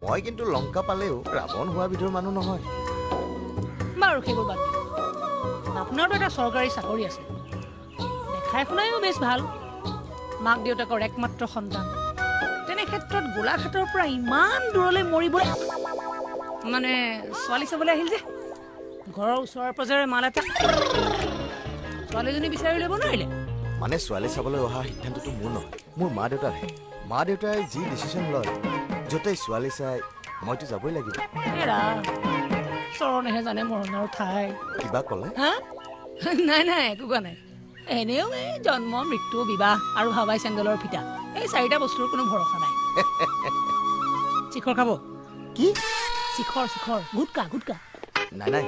মই কিন্তু লংকা পালেও ৰাৱণ হোৱা বিধৰ মানুহ নহয়। বাৰু সেইবোৰ বাদ দিয়ক। আপোনাৰতো এটা চৰকাৰী চাকৰি আছে, দেখাই শুনায়ো বেছ ভাল, মাক দেউতাকৰ একমাত্ৰ সন্তান। তেনে ক্ষেত্ৰত গোলাঘাটৰ পৰা ইমান দূৰলৈ মৰিবলৈ মানে ছোৱালী চাবলৈ আহিল যে, ঘৰৰ ওচৰৰ পাজৰে মাল এটা ছোৱালীজনী বিচাৰি ল'ব নোৱাৰিলে? মানে ছোৱালী চাবলৈ অহা সিদ্ধান্তটো মোৰ নহয়, মোৰ মা দেউতাৰহে। মা দেউতাই যি ডিচিশ্যন লয়, য'তেই ছোৱালী চাই মইতো যাবই লাগিব। এৰা চৰণেহে জানে মৰণৰ ঠাই। কিবা ক'লে? হা নাই নাই একো কোৱা নাই। এনেও এই জন্ম মৃত্যু বিবাহ আৰু হাৱাই চেংগলৰ ফিটা, এই চাৰিটা বস্তুৰ কোনো ভৰসা নাই। শিখৰ খাব? কি? শিখৰ শিখৰ, গুটকা গুটকা। নাই নাই,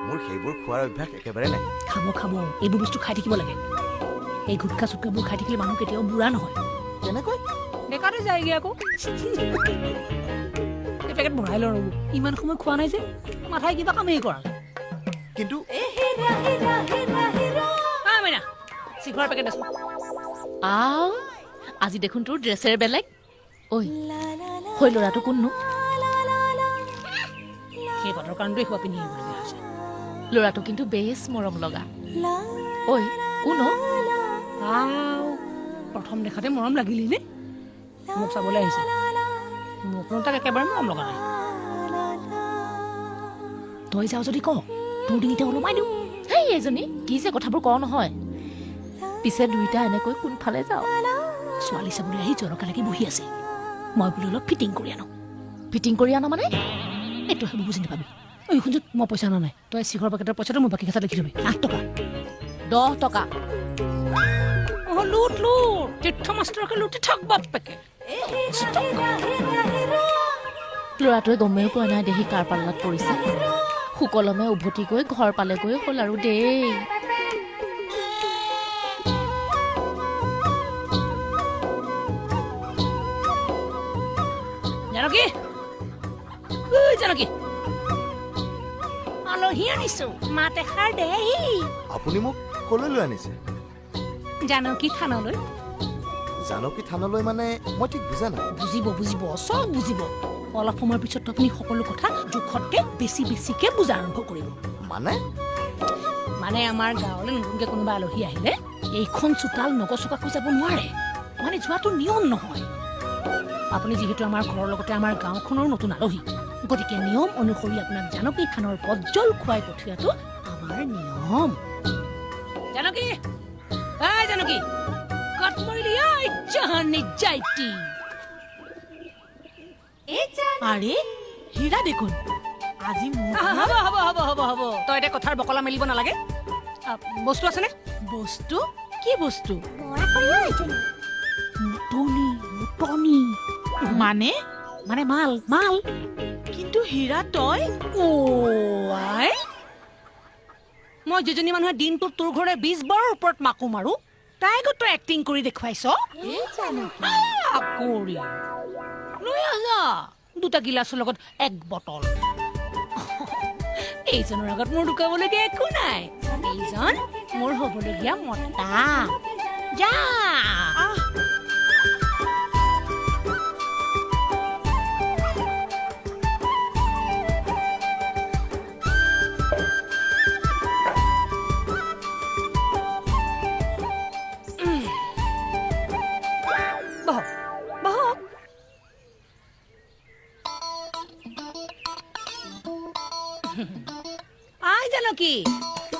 মোৰ সেইবোৰ খোৱাৰ অভ্যাস একেবাৰে নাই। খাব খাব, এইবোৰ বস্তু খাই থাকিব লাগে। এই গুটকা চুটকাবোৰ খাই থাকিলে মানুহ কেতিয়াও বুঢ়া নহয়। কেনেকৈ? বেকাৰতে যায়গৈ আকৌ। এই পেকেট ভৰাই লওঁ ৰ'ব, ইমান সময় খোৱা নাই যে মাথাই কিবা কামেই কৰা। কিন্তু মইনা শিখৰ পেকেট আছো। আজি দেখোন তোৰ ড্ৰেছেৰ বেলেগ। ঐ হৈ ল'ৰাটো কোননো? সেই পাতৰ কাৰণটোৱে খোৱা পিন্ধি আহিবলগীয়া হৈছে। ল'ৰাটো কিন্তু বেছ মৰম লগা। ঐ কোন? প্ৰথম দেখাতে মৰম লাগিলি নে? মোক চাবলৈ আহিছে, মোক তাক একেবাৰে মৰম লগা নাই। তই যাওঁ যদি ক, তোৰ ডিঙিতে ওলমাই দিওঁ। সেই এজনী কি যে কথাবোৰ কওঁ নহয়। পিছে দুইটা এনেকৈ কোনফালে যাওঁ? ছোৱালী চাবলৈ আহি জৰকা লাগি বহি আছে, মই বোলো অলপ ফিটিং কৰি আনো। ফিটিং কৰি আনো মানে? এইটো সেইবোৰ বুজি নাপাবি। ঐ শুনছো, মই পইচা অনা নাই, তই শিখৰ পেকেটৰ পইচাটো মোৰ বাকী খাতাত লিখি ল'বি। 8 টকা। 10 টকা। লুট লুট, তীৰ্থ মাষ্টৰকে লুটি থাক বাপেকে। ল'ৰাটোৱে গমেই পোৱা নাই দেহি কাৰ পাল্লাত পৰিছে। সুকলমে উভতি গৈ ঘৰ পালেগৈ হ'ল আৰু দেই। জানকী, জানকী, আলহী আনিছো, মাত এষাৰ দেহি। আপুনি মোক কলৈ লৈ আনিছে? জানকী থানলৈ। জানকী থানলৈ মানে মই ঠিক বুজা নাই। বুজিব বুজিব, চব বুজিব। অলপ সময়ৰ পিছত আপুনি সকলো কথা জোখতকে বেছি বেছিকে বুজা আৰম্ভ কৰিব। মানে আমাৰ গাঁৱলৈ নতুনকে কোনোবা আলহী আহিলে এইখন চোতাল নগচকাকৈ যাব নোৱাৰে, মানে যোৱাটো নিয়ম নহয়। আপুনি যিহেতু আমাৰ ঘৰৰ লগতে আমাৰ গাঁওখনৰ নতুন আলহী, গতিকে নিয়ম অনুসৰি আপোনাক জানকী থানৰ পজ্জল খুৱাই পঠিওৱাটো আমাৰ নিয়ম। জানকী, জানকী, কট মৰিলি ঐ জাহানি যাইটি। আৰে হীৰা দেখোন, আজি হ'ব হ'ব হ'ব হ'ব হ'ব, তই এতিয়া কথাৰ বকলা মেলিব নালাগে। বস্তু আছেনে? বস্তু? কি বস্তু? মুটনি মুটনি। মানে মানে মাল মাল। কিন্তু হীৰা তই আই, মই যিজনী মানুহে দিনটোত তোৰ ঘৰে 20 বাৰৰ ওপৰত মাকো মাৰো, তাই গৈ তই এক্টিং কৰি দেখুৱাইছ। আকৰি লৈ আহা 2টা গিলাচৰ লগত 1 বটল। এইজনৰ আগত মোৰ লুকাবলগীয়া একো নাই, এইজন মোৰ হ'বলগীয়া মতা। যা জানকী,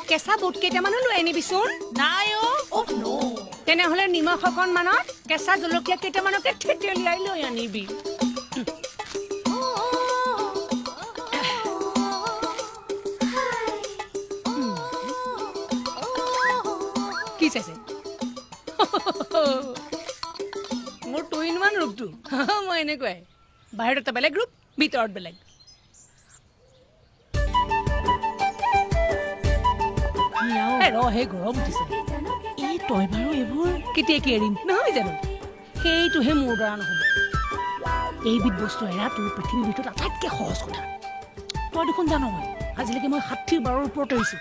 কেঁচা বুট কেইটামানো লৈ আনিবিচোন। নাই তেনেহলে নিমখ অকণমানত কেঁচা জলকীয়া কেইটামানকে থেতেলিয়াই লৈ আনিবি। কি চাইছে? মোৰ টুইনমান ৰূপটো মই এনেকুৱাই, বাহিৰত এটা বেলেগ ৰূপ, ভিতৰত বেলেগ। হে গৰম উঠিছে। এই তই বাৰু এইবোৰ কেতিয়া কি এৰিম নহয় জানো? সেইটোহে মোৰ দ্বাৰা নহ'ব। এইবিধ বস্তু এৰা তোৰ পৃথিৱীৰ ভিতৰত আটাইতকৈ সহজ কথা। তই দেখোন জানো আজিলৈকে মই 60 বাৰৰ ওপৰত এৰিছো,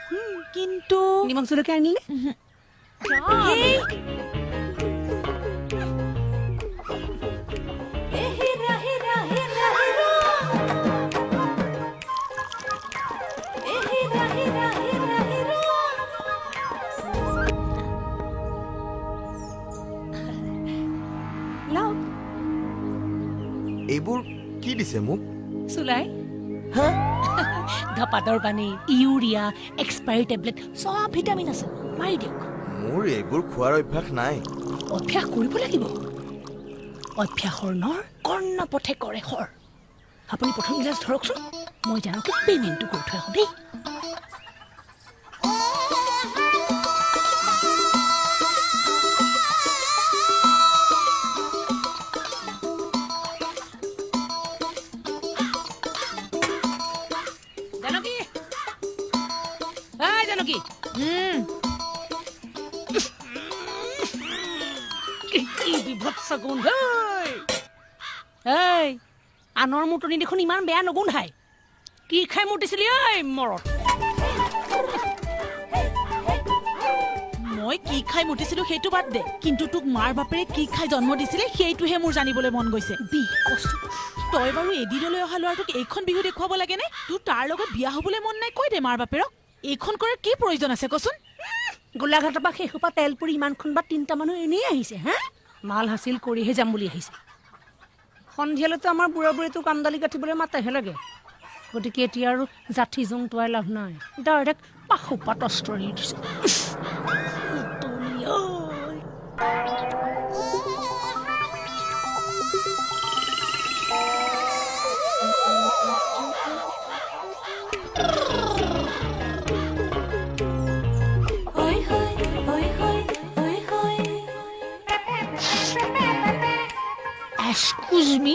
কিন্তু নিমখ জলকীয়া আনিলে কি দিছে মোক চুলাই হা ধপাতৰ পানী ইউৰিয়া এক্সপায়াৰী টেবলেট চব ভিটামিন আছে মাৰি দিয়ক মোৰ এইবোৰ খোৱাৰ অভ্যাস নাই অভ্যাস কৰিব লাগিব অভ্যাসৰ নৰ কৰ্ণপথে কৰে খৰ আপুনি প্ৰথম গিলাচ ধৰকচোন মই জানকী পে'মেণ্টটো কৰি থৈ আহোঁ দেই জানকী জানকী কি বিভৎস গোন্ধ এই আনৰ মুটনি দেখোন ইমান বেয়া নগোন্ধাই কি খাই মুতিছিলি ঐ মৰত মই কি খাই মুতিছিলো সেইটো বাদ দে কিন্তু তোক মাৰ বাপেৰে কি খাই জন্ম দিছিলে সেইটোহে মোৰ জানিবলৈ মন গৈছে বি কষ্ট তই বাৰু এদিনলৈ অহা ল'ৰাটোক এইখন বিহু দেখুৱাব লাগেনে তোৰ তাৰ লগত বিয়া হ'বলৈ মন নাই কৈ দে মাৰ বাপেৰক এইখন কৰাৰ কি প্ৰয়োজন আছে কচোন গোলাঘাটৰ পৰা শেষোপা তেল পুৰি ইমানখন বা 3টা মানুহ এনেই আহিছে হা মাল হাচিল কৰিহে যাম বুলি আহিছে সন্ধিয়ালৈতো আমাৰ বুঢ়া বুঢ়ীটো কামদালি গাঁঠিবলৈ মাতেহে লাগে গতিকে এতিয়া আৰু জাঠি জোংটোৱাই লাভ নাই ডাইৰেক্ট পাশোপাত অস্ত্ৰ এৰি দিছে Excuse me?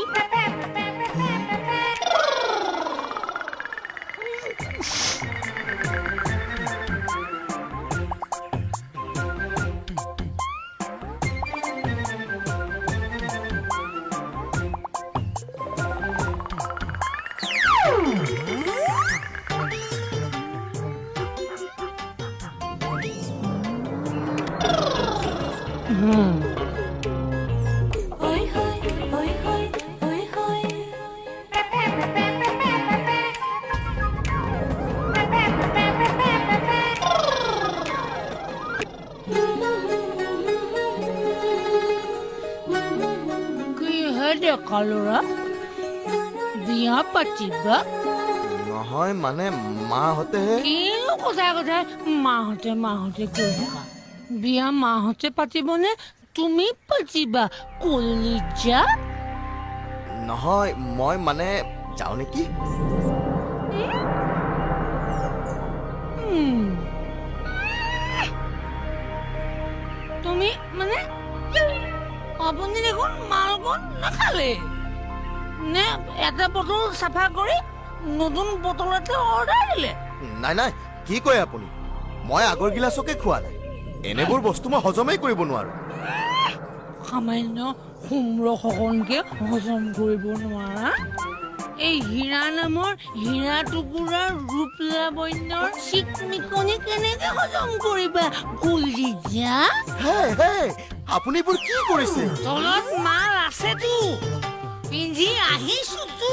Kalora বিয়া পাতিবা নহয় মানে মাহঁতেহে কিনো কথা কথা মাহঁতে কৈ থকা বিয়া মাহঁতে পাতিবনে তুমি পাতিবা কলিজা নহয় মই মানে যাওঁ নেকি তুমি মানে আপুনি দেখোন মালকণ নাখালে নে এটা বটল চাফা কৰি নতুন বটল এটা অৰ্ডাৰ দিলে নাই নাই কি কয় আপুনি মই আগৰ গিলাচকে খোৱা নাই এনেবোৰ বস্তু মই হজমেই কৰিব নোৱাৰো সামান্য সুম্ৰ সঘনকে হজম কৰিব নোৱাৰা এই হীৰা নামৰ হীৰা টুকুৰাৰ ৰূপ লাবণ্যৰ চিকমিকনি কেনেকে হজম কৰিবা কলিজা হে আপুনি এইবোৰ কি কৰিছে তলত মাল আছেতো পিন্ধি আহিছোতো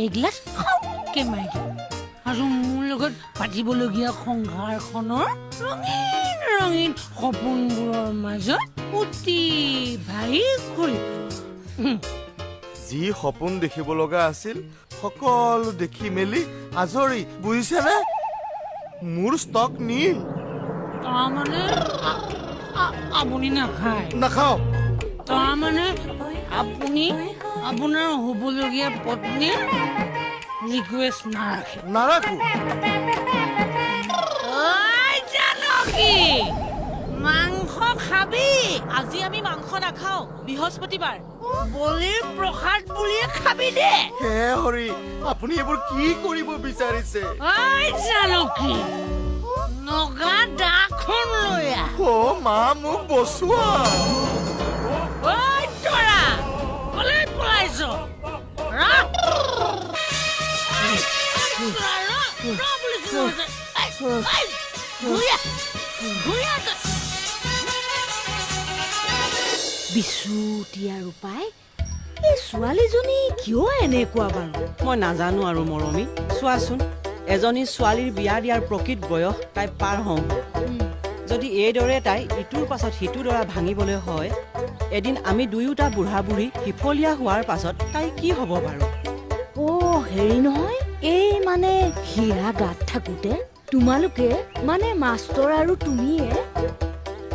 এইগিলাচ খাওকে মাৰি দিওঁ আৰু মোৰ লগত পাতিবলগীয়া সংসাৰখনৰ ৰঙীন ৰঙীন সপোনবোৰৰ মাজত উটি ভাহি ঘূৰি যি সপোন দেখিব লগা আছিল সকলো দেখি মেলি আজৰি বুজিছেনে মোৰ ষ্টক নীল তাৰমানে আপুনি নাখায় নাখাওঁ তাৰমানে আপুনি আপোনাৰ হ'বলগীয়া পত্নীৰ ৰিকুৱেষ্ট নাৰাখে নাৰাখো জানকী মাংস খাবি আজি আমি মাংস নাখাওঁ বৃহস্পতিবাৰ বলিৰ প্ৰসাদ বুলিয়ে খাবি দে হে হৰি আপুনি এইবোৰ কি কৰিব বিচাৰিছে জানকী নগা দাখন লৈ আহ অ মা মোক বচোৱা তৰা কলৈ পলাইছ বিচুতি আৰু পাই এই ছোৱালীজনী কিয় এনেকুৱা বাৰু? মই নাজানো আৰু মৰমী, চোৱাচোন এজনী ছোৱালীৰ বিয়া দিয়াৰ প্ৰকৃত বয়স তাই পাৰ হওঁ যদি এইদৰে তাই ইটোৰ পাছত সিটো দৰা ভাঙিবলৈ হয়, এদিন আমি দুয়োটা বুঢ়া বুঢ়ী সিফলীয়া হোৱাৰ পাছত তাই কি হ'ব বাৰু? হেৰি নহয়, এই মানে হীৰা গাত থাকোতে তোমালোকে মানে মাষ্টৰ আৰু তুমিয়ে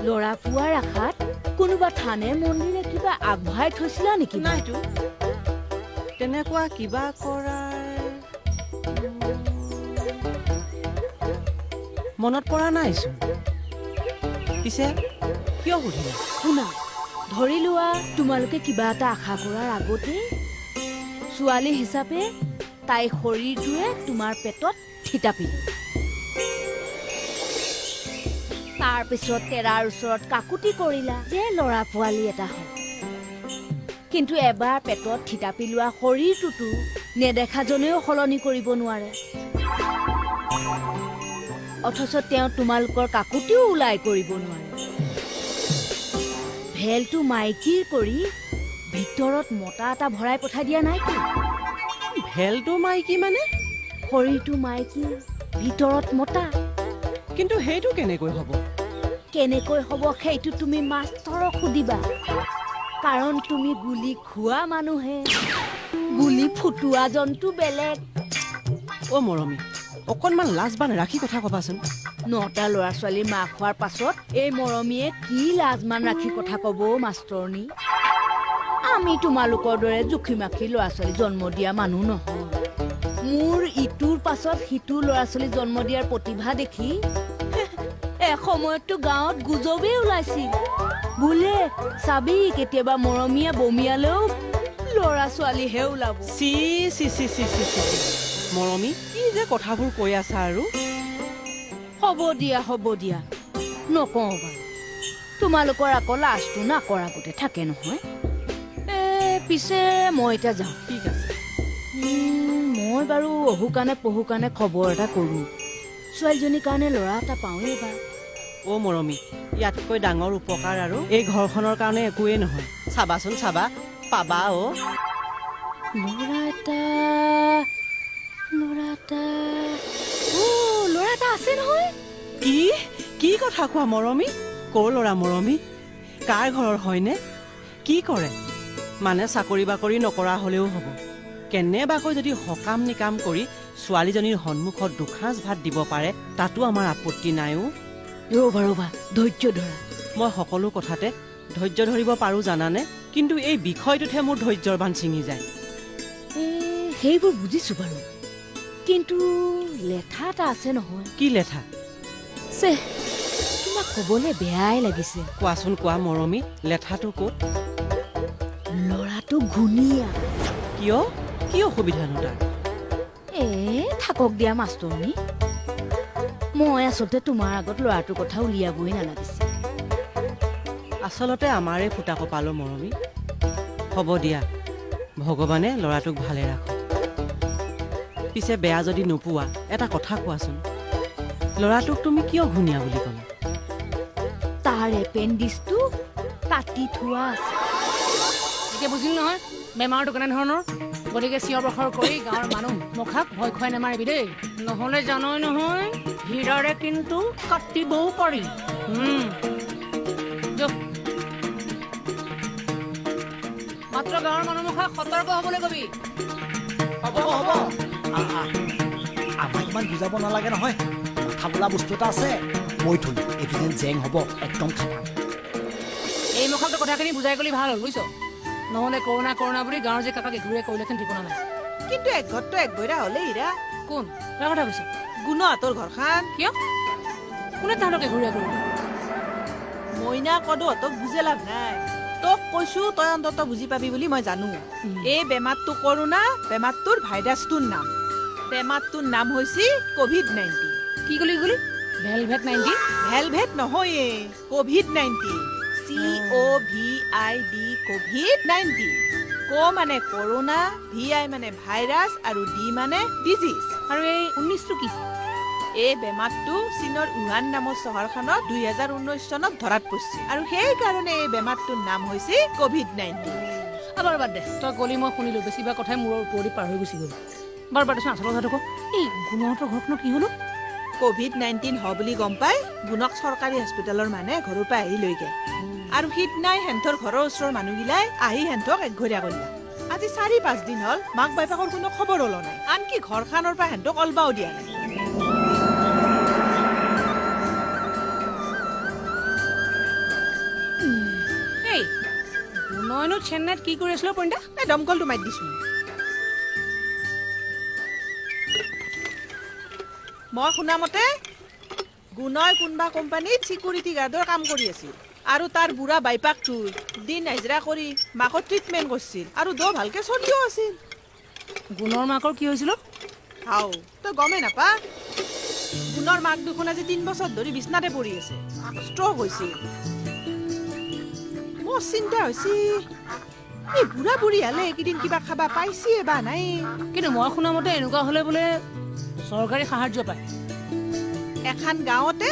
ল'ৰা পোৱাৰ আশাত কোনোবা থানে মন্দিৰে কিবা আগবঢ়াই থৈছিলা নেকি? নাইতো, তেনেকুৱা কিবা কৰাৰ মনত পৰা নাইচোন। পিছে কিয় সুধিলা? শুনা, ধৰি লোৱা তোমালোকে কিবা এটা আশা কৰাৰ আগতেই ছোৱালী হিচাপে তাইৰ শৰীৰটোৱে তোমাৰ পেটত থিতাপিলে, তাৰপিছত তেৰাৰ ওচৰত কাকুতি কৰিলা যে ল'ৰা পোৱালি এটা হয়। কিন্তু এবাৰ পেটত থিতাপি লোৱা শৰীৰটোতো নেদেখাজনেও সলনি কৰিব নোৱাৰে, অথচ তেওঁ তোমালোকৰ কাকুতিও ওলাই কৰিব নোৱাৰে। ভেলটো মাইকীৰ কৰি ভিতৰত মতা এটা ভৰাই পঠাই দিয়া নাই কি? ভেলটো মাইকী মানে? শৰীৰটো মাইকী, ভিতৰত মতা। কিন্তু সেইটো কেনেকৈ হ'ব? কেনেকৈ হ'ব সেইটো তুমি মাষ্টৰক সুধিবা, কাৰণ তুমি গুলি খোৱা মানুহে, গুলি ফুটোৱা জন্তু বেলেগ। মৰমী, অকণমান লাজ বান ৰাখি কথা কবাচোন। 9টা ল'ৰা ছোৱালীৰ মাক হোৱাৰ পাছত এই মৰমীয়ে কি লাজমান ৰাখি কথা কব মাষ্টৰনী? আমি তোমালোকৰ দৰে জুখি মাখি ল'ৰা ছোৱালী জন্ম দিয়া মানুহ নহয়। মোৰ ইটোৰ পাছত সিটো ল'ৰা ছোৱালী জন্ম দিয়াৰ প্ৰতিভা দেখি এসময়ততো গাঁৱত গুজবেই ওলাইছিল, বোলে চাবি কেতিয়াবা মৰমীয়ে বমিয়ালেও ল'ৰা ছোৱালীহে ওলাব। চি চি চি চি চি চি মৰমী, কি যে কথাবোৰ কৈ আছা আৰু? হ'ব দিয়া নকওঁ বাৰু, তোমালোকৰ আকৌ লাজটো নাকৰ আগতে থাকে নহয়। পিছে মই এতিয়া যাওঁ। ঠিক আছে। মই বাৰু অহু কাৰণে পহু কাৰণে খবৰ এটা কৰোঁ, ছোৱালীজনীৰ কাৰণে ল'ৰা এটা পাওঁৱেই বাৰু। মৰমী, ইয়াতকৈ ডাঙৰ উপকাৰ আৰু এই ঘৰখনৰ কাৰণে একোৱেই নহয়। চাবাচোন চাবা, পাবা। ল'ৰা এটা আছে নহয়। কি কথা কোৱা মৰমী? কৰ ল'ৰা মৰমী? কাৰ ঘৰৰ হয়নে? কি কৰে? মানে চাকৰি বাকৰি নকৰা হলেও হ'ব, কেনেবাকৈ যদি সকাম নিকাম কৰি ছোৱালীজনীৰ সন্মুখত দুসাঁজ ভাত দিব পাৰে, তাতো আমাৰ আপত্তি নাইও। ৰ'বা ধৈৰ্য ধৰা। মই সকলো কথাতে ধৈৰ্য ধৰিব পাৰো জানানে, কিন্তু এই বিষয়টোতহে মোৰ ধৈৰ্যৰ বান্ধ ছিঙি যায়। সেইবোৰ বুজিছো বাৰু, কিন্তু লেঠা এটা আছে নহয়। কি লেঠা? তোমাক কবলৈ বেয়াই লাগিছে। কোৱাচোন কোৱা মৰমী, লেঠাটো ক'ত? ল'ৰাটো ঘূণীয়া। কিয়? কি অসুবিধানো তাৰ? থাকক দিয়া মাষ্টৰনী, মই আচলতে তোমাৰ আগত ল'ৰাটোৰ কথা উলিয়াবই নালাগিছিল। আচলতে আমাৰে ফুটা কপালো মৰমী। হ'ব দিয়া, ভগৱানে ল'ৰাটোক ভালে ৰাখক। পিছে বেয়া যদি নোপোৱা এটা কথা কোৱাচোন, ল'ৰাটোক তুমি কিয় ঘূণীয়া বুলি ক'লা? তাৰ এপেণ্ডিক্সটো কাটি থোৱা আছে। এতিয়া বুজিল নহয় বেমাৰটো কেনেধৰণৰ? গতিকে চিঞৰ বাখৰ কৰি গাঁৱৰ মানুহ মুখাক ভয় খুৱাই নামাৰিবি দেই, নহ'লে জানই নহয় হীৰাৰে কিন্তু কাটিবও পাৰি। মাত্ৰ গাঁৱৰ মানুহ মুখাক সতৰ্ক হ'বলৈ কবি। হ'ব আমাক ইমান বুজাব নালাগে নহয়, মাথা বোলা বস্তু এটা আছে। মই থলো এইটো যেন জেং হ'ব, একদম খাটাং। এই মুখাকটো কথাখিনি বুজাই গ'লি ভাল হ'ল বুজিছ, নহ'লে কৰোণা বুলি গাঁৱৰ যে কাকাক এঘূৰে কৰিলেহেঁতেন ঠিকনা নাই। কিন্তু একঘৰটো একঘৰা হ'লে হীৰা। কোন তাৰ কথা কৈছ? গুণহঁতৰ ঘৰখন। কিয়? কোনে তাহাঁতক এঘূৰে কৰিলে? মইনা কদহঁতক বুজে লাভ নাই। তোক কৈছো, তই অন্তত বুজি পাবি বুলি মই জানো। এই বেমাৰটো কৰোণা, বেমাৰটোৰ ভাইৰাছটোৰ নাম। বেমাৰটোৰ নাম হৈছে COVID-19। কি গলি ভেলভেট 19? ভেলভেট নহয়ে, COVID-19। COVID, COVID-19। ক মানে কৰোণা, VI মানে ভাইৰাছ আৰু D মানে ডিজিজ। আৰু এই 19টো কি? এই বেমাৰটো চীনৰ উহান নামৰ চহৰখনত 2019 চনত ধৰাত পৰিছিল আৰু সেইকাৰণে এই বেমাৰটোৰ নাম হৈছে COVID-19। বাৰু বাদ দে, তই গলি মই শুনিলো, বেছিভাগ কথাই মূৰৰ ওপৰেদি পাৰ হৈ গুচি গ'ল। বাৰু দেচোন আচল কথাটো ক, এই গুণহঁতৰ ঘৰখনৰ কি হলো? COVID-19 হ বুলি গম পাই গুণক চৰকাৰী হস্পিটেলৰ মানুহে ঘৰৰ পৰা আহি লৈ গেল আৰু সিদিনাই হেন্থৰ ঘৰৰ ওচৰৰ মানুহগিলাই আহি হেন্থক একঘৰীয়া কৰিলা। আজি 4-5 দিন হ'ল মাক বাপেকৰ কোনো খবৰ ওলোৱা নাই, আনকি ঘৰখনৰ পৰা হেন্থক অলবাও দিয়া নাই। এই গুণয়নো চেন্নাইত কি কৰি আছিলো পইণ্টা? এই দমকলটো মাৰি দিছো। মই শুনামতে গুণই কোনোবা কোম্পানীত চিকিউৰিটি গাৰ্ডৰ কাম কৰি আছিল আৰু তাৰ বুঢ়া বাইপাকটোৰ দিন হাজিৰা কৰি মাকৰ ট্ৰিটমেণ্ট কৰিছিল আৰু ভালকে চলিও আছিল। গুণৰ মাকৰ কি হৈছিল? হাও তই গমেই নাপা? গুণৰ মাক দুখন আজি 3 বছৰ ধৰি বিছনাতে পৰি আছে, ষ্ট্ৰক হৈছিল। মোৰ চিন্তা হৈছে এই বুঢ়া বুঢ়ী হালে এইকেইদিন কিবা খাবা পাইছে বা নাই। কিন্তু মই শুনামতে এনেকুৱা হলে বোলে চৰকাৰী সাহায্য পায়। এখন গাঁৱতে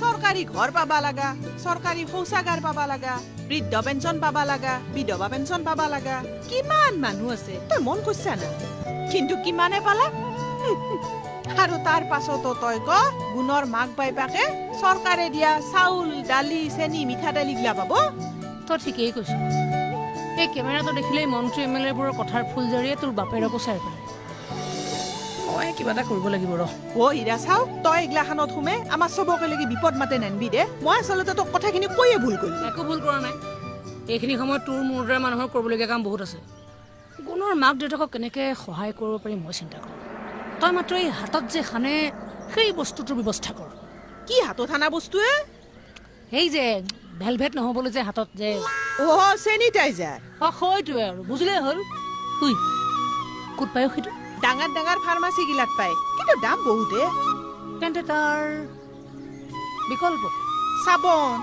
চৰকাৰী ঘৰ পাবা লাগা, চৰকাৰী শৌচাগাৰ পাবা লাগা, বৃদ্ধ পেঞ্চন পাবা লাগা, বিধৱা পেঞ্চন পাবা লাগা, কিমান মানুহ আছে তই মন কৰিছা না? কিন্তু কিমানে পালা? আৰু তাৰ পাছতো তই ক গুণৰ মাক বাইপাকে চৰকাৰে দিয়া চাউল, দালি, চেনি, মিঠাতেল এইগিলা পাব? তই ঠিকেই কৈছ। এই কেমেৰাটো দেখিলেই মন্ত্ৰী MLA বোৰৰ কথাৰ ফুলজাৰিয়ে তোৰ বাপেৰকো চাই পায়। মই কিবা এটা কৰিব লাগিব ৰ। হীৰা চাও, তই এইগিলাখানত সোমে আমাৰ চবকে লাগি বিপদ মাতে নানবি দে। মই আচলতে তোক কথাখিনি কৈয়ে ভুল কৰিলো। একো ভুল কৰা নাই। এইখিনি সময়ত তোৰ মোৰ দৰে মানুহৰ কৰিবলগীয়া কাম বহুত আছে। গুণৰ মাক দেউতাকক কেনেকে সহায় কৰিব পাৰি মই চিন্তা কৰোঁ। তই মাত্ৰ এই হাতত যে সানে সেই বস্তুটোৰ ব্যৱস্থা কৰ। কি হাতত সানা বস্তুৱে? সেই যে ভেলভেট নহ'বলৈ যে হাতত যে চেনিটাইজাৰ। সেইটোৱে আৰু বুজিলেই হ'ল। ক'ত পায় সেইটো? ডাঙৰ ডাঙৰ ফাৰ্মাচী গিলাত পায়, কিন্তু দাম বহুতে। তেন্তে তাৰ বিকল্প চাবোন।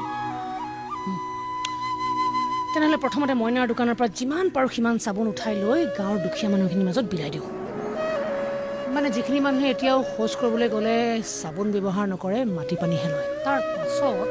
তেনেহ'লে প্ৰথমতে মইনাৰ দোকানৰ পৰা যিমান পাৰোঁ সিমান চাবোন উঠাই লৈ গাঁৱৰ দুখীয়া মানুহখিনিৰ মাজত বিলাই দিওঁ। মানে যিখিনি মানুহে এতিয়াও শৌচ কৰিবলৈ গ'লে চাবোন ব্যৱহাৰ নকৰে, মাটি পানীহে লয়। তাৰ পাছত